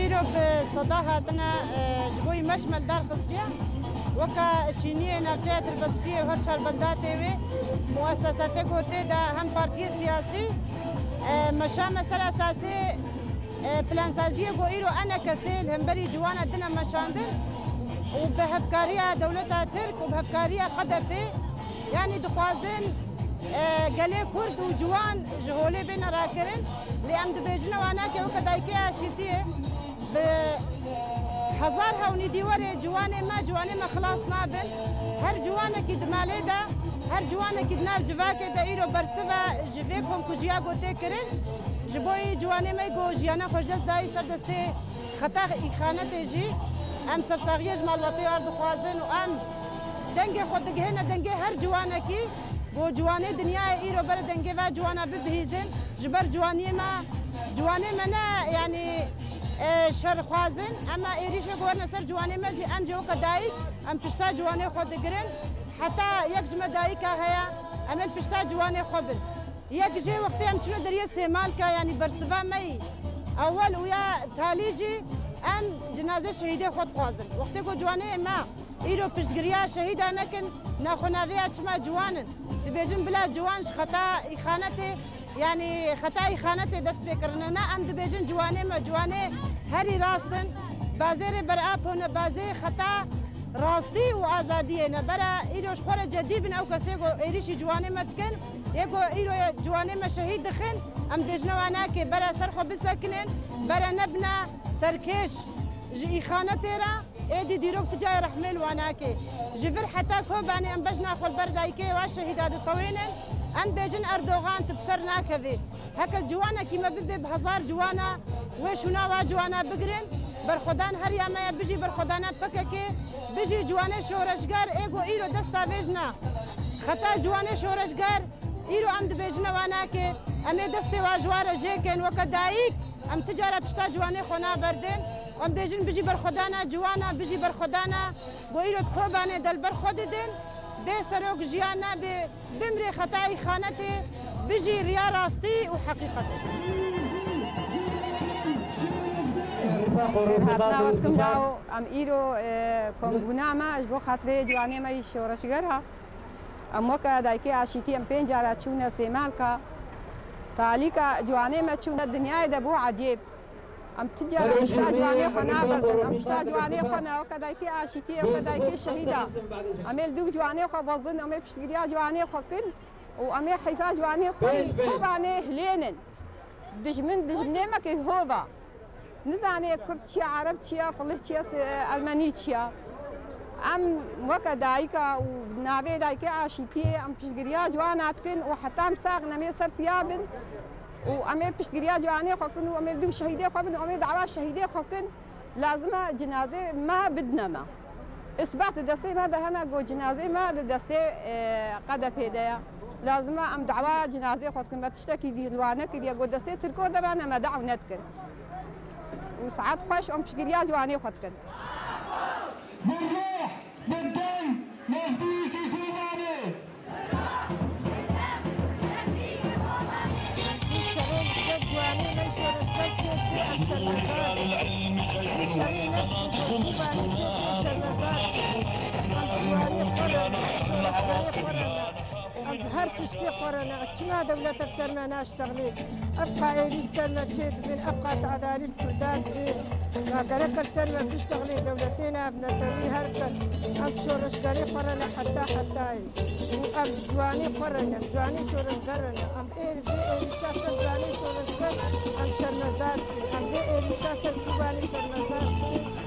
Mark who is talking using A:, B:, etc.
A: إيرو بصداقتنا جبوي مشمل دار قصدية وكا شينية نرجعت البسبية وهرشا البنداتي مؤسساتي قوتي دا هم بارتي سياسي مشا مسألة أساسي بلان سازية قو إيرو أنا كسيل هم بري جوانا دنا مشاندر وبهفكارية دولتها ترك وبهفكارية قدبي يعني دخوازين قالي كرد وجوان جهولي بين راكرين لأم دبيجنا واناكي وكدايكي عشيتيه بحزارها ونديوري جواني ما خلاص نابل هر جوانا كي دمالي دا هر جوانا كي دناب جواكي دا إيرو برسبا جيفيكم كجيا قوتي كرين جبوي جواني ما يقو جيانا خوشدست داي سردستي خطا إخانة جي أم سرساغية جمال وطي أرض خوازن وأم دنگي خود هنا دنگي هر جوانا كي بو جواني دنيا إيرو بر دنگي و جوانا ببهيزن جبر جواني منا يعني شر خوازن اما إيريش قورنا سر جواني ما جي أم جو كدايك أم بشتا جواني خود قرن حتى يك جمع دايكا هيا أمن بشتا جواني خبل يك جي وقتي أم شنو دريه سيمالكا يعني برسفا مي أول ويا تاليجي أم جنازة شهيدة خود خوازن وقتي قو جواني ما إيرو بشتقريا شهيدة نكن ناخونا فيها تشما جوانن دبيجن بلا جوانش خطا إخانتي يعني خطا إخانتي دست بكرنا أم دبيجن جواني ما جواني هري راستن بازير برآب هنا بازي خطا راستي وآزادية نبرا إيروش خورا جدي بن أو كسيقو إيريشي جواني ما تكن يقو إيرو جواني ما شهيد دخن أم دجنا واناكي برا سرخو بسكنن برا نبنا سركيش إخانتي را ايدي ديروك تجاي رحمل واناكي جفر حتى كوباني ام بجنا خول بردايكي واشهيدات الطوينن ام بيجن اردوغان تبصرنا كذي هكا جوانا كيما ببي بهزار جوانا وشونا وا جوانا بقرن برخدان هر ياما بيجي برخدانا بككي بيجي جوانا شورشگار ايغو ايرو دستا بيجنا خطا جوانا شورشگار ايرو ام دبيجنا واناكي امي دستي واجوار جيكن وكدايك ام تجاره بشتا جوانا خونا بردن ام بيجن بيجي برخدانا جوانا بيجي برخدانا بو ايرو كوباني دل برخددن بسروق جيانا بمري خطاي خانتي بيجي ريا راستي وحقيقتي
B: ناوتكم لاو ام ايرو كونغوناما جو خاطري جواني ما يشورشغرها ام وكا دايكي عشيتي ام بينجارا تشونا سيمالكا تاليكا جواني ما تشونا الدنيا دبو عجيب ام تجارة مشتا جواني خنا بردن ام مشتا جواني خنا وكدايكي عاشيتي وكدايكي شهيدة اميل دو جواني خو بظن امي بشتقريا جواني خكن وامي حيفا جواني خوي خوباني هلينن دجمني مكي هوبا نزاني كردشيا عربشيا فلحشيا المانيشيا ام وكدايكا ونابي دايكي عاشيتي ام بشتقريا جواناتكن وحتى مساق نمي سر بيابن وأمي بشتقريا جواني خكن وأمي دو شهيدة خبن وأمي دعوة شهيدة خكن لازمة جنازة ما بدنا ما إثبات دستي ما دهنا جو جنازة ما دستي قد بيدايا لازمة أم دعوة جنازة خكن ما تشتكي دي لوانا كريا جو دستي تركو دبانا ما دعو نذكر وساعات خوش أم بشتقريا جواني خكن
C: بالروح بالدم نهديك كوباني
D: رجال العلم جيش ومناطق مفتونة
A: هر تشتي قرنا كما دولة تفترنا ناشتغلي أبقى إيريسترنا تشيد من أبقى تعداري الكردات ما قرق استرنا بتشتغلي دولتنا ابن توي هركن أم شورش قري قرنا حتى وأم جواني قرنا جواني شورش قرنا أم إيريشاسر جواني شورش قرنا أم شرنزات أم إيريشاسر كوباني شرنزات